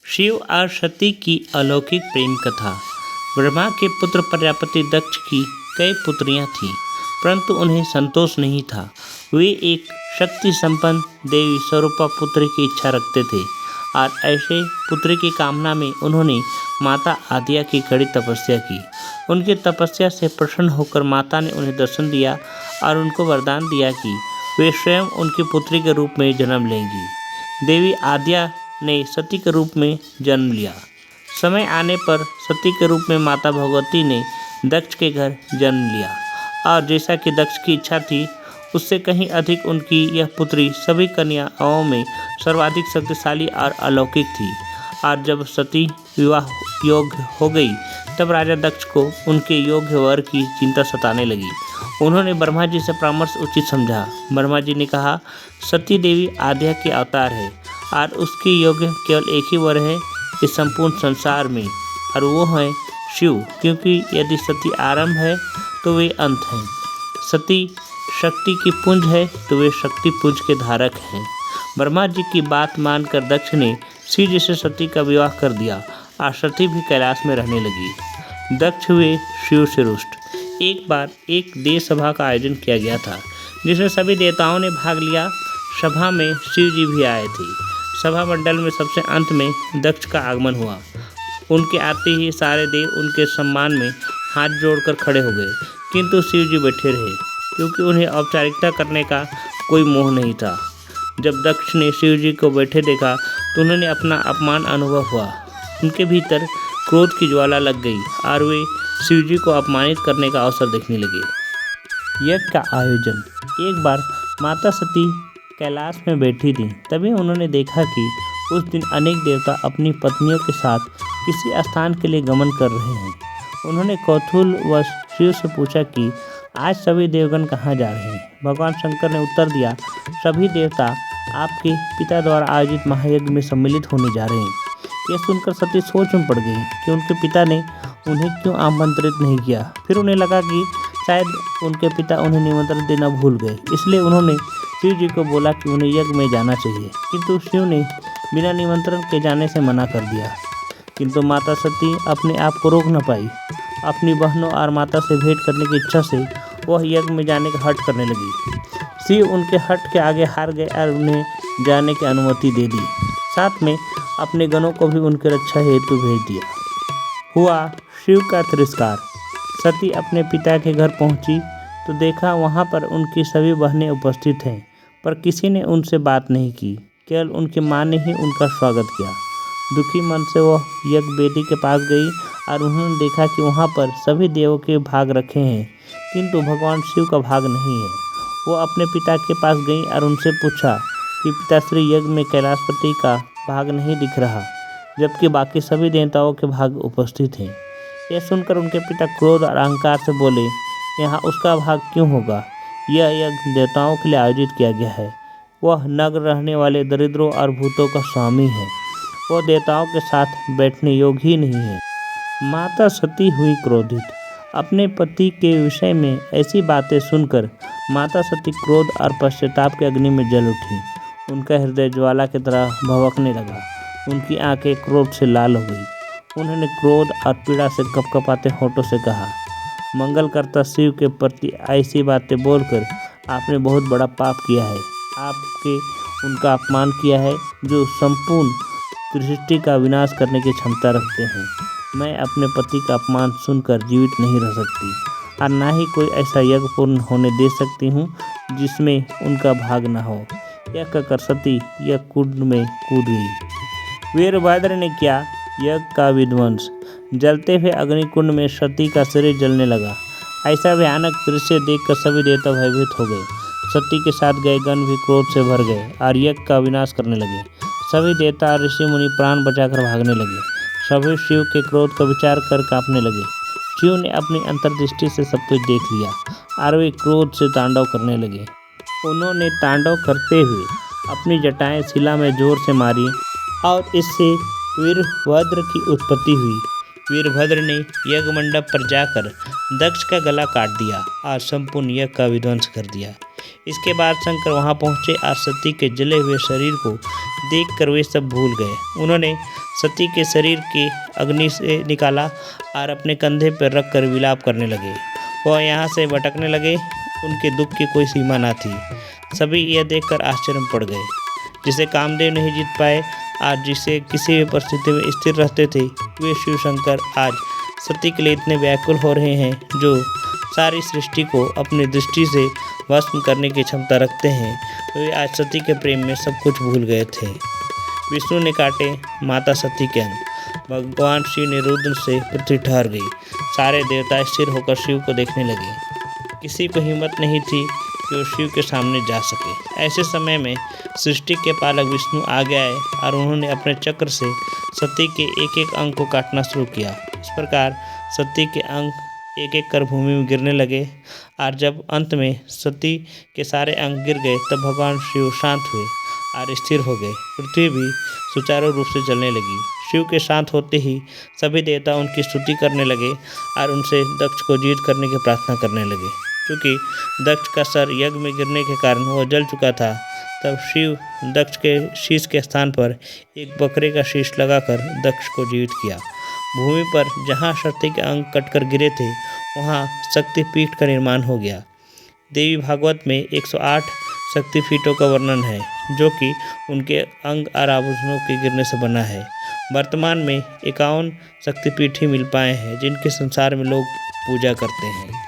शिव और सती की अलौकिक प्रेम कथा। ब्रह्मा के पुत्र प्रजापति दक्ष की कई पुत्रियां थीं, परंतु उन्हें संतोष नहीं था। वे एक शक्ति संपन्न देवी स्वरूपा पुत्र की इच्छा रखते थे और ऐसे पुत्र की कामना में उन्होंने माता आद्या की कड़ी तपस्या की। उनकी तपस्या से प्रसन्न होकर माता ने उन्हें दर्शन दिया और उनको वरदान दिया कि वे स्वयं उनकी पुत्री के रूप में जन्म लेंगी। देवी आद्या ने सती के रूप में जन्म लिया। समय आने पर सती के रूप में माता भगवती ने दक्ष के घर जन्म लिया और जैसा कि दक्ष की इच्छा थी उससे कहीं अधिक उनकी यह पुत्री सभी कन्याओं में सर्वाधिक शक्तिशाली और अलौकिक थी। और जब सती विवाह योग्य हो गई तब राजा दक्ष को उनके योग्य वर की चिंता सताने लगी। उन्होंने ब्रह्मा जी से परामर्श उचित समझा। ब्रह्मा जी ने कहा, सती देवी आद्या के अवतार है और उसकी योग्य केवल एक ही वर है इस संपूर्ण संसार में, और वो है शिव, क्योंकि यदि सती आरंभ है तो वे अंत हैं। सती शक्ति की पुंज है तो वे शक्ति पुंज के धारक हैं। ब्रह्मा जी की बात मानकर दक्ष ने शिव जी से सती का विवाह कर दिया और सती भी कैलाश में रहने लगी। दक्ष हुए शिव से रुष्ट। एक बार एक देव सभा का आयोजन किया गया था जिसमें सभी देवताओं ने भाग लिया। सभा में शिव जी भी आए थे। सभा मंडल में सबसे अंत में दक्ष का आगमन हुआ। उनके आते ही सारे देव उनके सम्मान में हाथ जोड़कर खड़े हो गए, किंतु शिव जी बैठे रहे क्योंकि उन्हें औपचारिकता करने का कोई मोह नहीं था। जब दक्ष ने शिव जी को बैठे देखा तो उन्होंने अपना अपमान अनुभव हुआ। उनके भीतर क्रोध की ज्वाला लग गई और वे शिव जी को अपमानित करने का अवसर देखने लगे। यज्ञ का आयोजन। एक बार माता सती कैलाश में बैठी थी, तभी उन्होंने देखा कि उस दिन अनेक देवता अपनी पत्नियों के साथ किसी स्थान के लिए गमन कर रहे हैं। उन्होंने कौतूहलवश शिव से पूछा कि आज सभी देवगण कहाँ जा रहे हैं। भगवान शंकर ने उत्तर दिया, सभी देवता आपके पिता द्वारा आयोजित महायज्ञ में सम्मिलित होने जा रहे हैं। यह सुनकर सती सोच में पड़ गई कि उनके पिता ने उन्हें क्यों आमंत्रित नहीं किया। फिर उन्हें लगा कि शायद उनके पिता उन्हें निमंत्रण देना भूल गए, इसलिए उन्होंने शिव जी को बोला कि उन्हें यज्ञ में जाना चाहिए, किंतु शिव ने बिना निमंत्रण के जाने से मना कर दिया। किंतु माता सती अपने आप को रोक न पाई। अपनी बहनों और माता से भेंट करने की इच्छा से वह यज्ञ में जाने का हठ करने लगी। शिव उनके हठ के आगे हार गए और उन्हें जाने की अनुमति दे दी। साथ में अपने गणों को भी उनकी रक्षा हेतु भेज दिया। हुआ शिव का तिरस्कार। सती अपने पिता के घर पहुंची तो देखा वहां पर उनकी सभी बहनें उपस्थित हैं, पर किसी ने उनसे बात नहीं की। केवल उनकी माँ ने ही उनका स्वागत किया। दुखी मन से वह यज्ञ वेदी के पास गई और उन्होंने देखा कि वहाँ पर सभी देवों के भाग रखे हैं, किंतु भगवान शिव का भाग नहीं है। वो अपने पिता के पास गई और उनसे पूछा कि पिताश्री, यज्ञ में कैलाशपति का भाग नहीं दिख रहा, जबकि बाकी सभी देवताओं के भाग उपस्थित हैं। यह सुनकर उनके पिता क्रोध और अहंकार से बोले, यहाँ उसका भाग क्यों होगा? यह यज्ञ देवताओं के लिए आयोजित किया गया है। वह नग्न रहने वाले दरिद्रों और भूतों का स्वामी है। वह देवताओं के साथ बैठने योग्य ही नहीं है। माता सती हुई क्रोधित। अपने पति के विषय में ऐसी बातें सुनकर माता सती क्रोध और पश्चाताप के अग्नि में जल उठी। उनका हृदय ज्वाला की तरह भभकने लगा। उनकी आंखें क्रोध से लाल हो गई। उन्होंने क्रोध और पीड़ा से कपकपाते होठों से कहा, मंगलकर्ता शिव के प्रति ऐसी बातें बोलकर आपने बहुत बड़ा पाप किया है। आपके उनका अपमान किया है जो संपूर्ण सृष्टि का विनाश करने की क्षमता रखते हैं। मैं अपने पति का अपमान सुनकर जीवित नहीं रह सकती और ना ही कोई ऐसा यज्ञ पूर्ण होने दे सकती हूँ जिसमें उनका भाग न हो। यह कहकर सती यज्ञ कुंड में कूद गई। वीरभद्र ने किया यज्ञ का विध्वंस। जलते हुए अग्निकुंड में सती का शरीर जलने लगा। ऐसा भयानक दृश्य देखकर सभी देवता भयभीत हो गए। सती के साथ गए गण भी क्रोध से भर गए और यज्ञ का विनाश करने लगे। सभी देवता और ऋषि मुनि प्राण बचाकर भागने लगे। सभी शिव के क्रोध का विचार कर कांपने लगे। शिव ने अपनी अंतर्दृष्टि से सब कुछ देख लिया और वे क्रोध से तांडव करने लगे। उन्होंने तांडव करते हुए अपनी जटाएं शिला में जोर से मारी और इससे वीरभद्र की उत्पत्ति हुई। वीरभद्र ने यज्ञ मंडप पर जाकर दक्ष का गला काट दिया और संपूर्ण यज्ञ का विध्वंस कर दिया। इसके बाद शंकर वहां पहुंचे और सती के जले हुए शरीर को देखकर वे सब भूल गए। उन्होंने सती के शरीर के अग्नि से निकाला और अपने कंधे पर रखकर विलाप करने लगे। वह यहाँ से भटकने लगे। उनके दुख की कोई सीमा न थी। सभी यह देखकर आश्चर्य में पड़ गए। जिसे कामदेव नहीं जीत पाए और जिसे किसी भी परिस्थिति में स्थिर रहते थे, वे शिव शंकर आज सती के लिए इतने व्याकुल हो रहे हैं, जो सारी सृष्टि को अपनी दृष्टि से भस्म करने की क्षमता रखते हैं। वे आज सती के प्रेम में सब कुछ भूल गए थे। विष्णु ने काटे माता सती के अंग। भगवान शिव ने रुद्र से पृथ्वी ठहर गई। सारे देवता स्थिर होकर शिव को देखने लगे। किसी को हिम्मत नहीं थी कि वो शिव के सामने जा सके। ऐसे समय में सृष्टि के पालक विष्णु आगे आए और उन्होंने अपने चक्र से सती के एक एक अंग को काटना शुरू किया। इस प्रकार सती के अंग एक एक कर भूमि में गिरने लगे और जब अंत में सती के सारे अंग गिर गए, तब भगवान शिव शांत हुए और स्थिर हो गए। पृथ्वी भी सुचारू रूप से चलने लगी। शिव के शांत होते ही सभी देवता उनकी स्तुति करने लगे और उनसे दक्ष को जीत करने की प्रार्थना करने लगे। क्योंकि दक्ष का सर यज्ञ में गिरने के कारण वह जल चुका था, तब शिव दक्ष के शीश के स्थान पर एक बकरे का शीश लगाकर दक्ष को जीवित किया। भूमि पर जहाँ सती के अंग कटकर गिरे थे, वहाँ शक्तिपीठ का निर्माण हो गया। देवी भागवत में 108 शक्तिपीठों का वर्णन है, जो कि उनके अंग और आभूषणों के गिरने से बना है। वर्तमान में 51 शक्तिपीठ ही मिल पाए हैं, जिनके संसार में लोग पूजा करते हैं।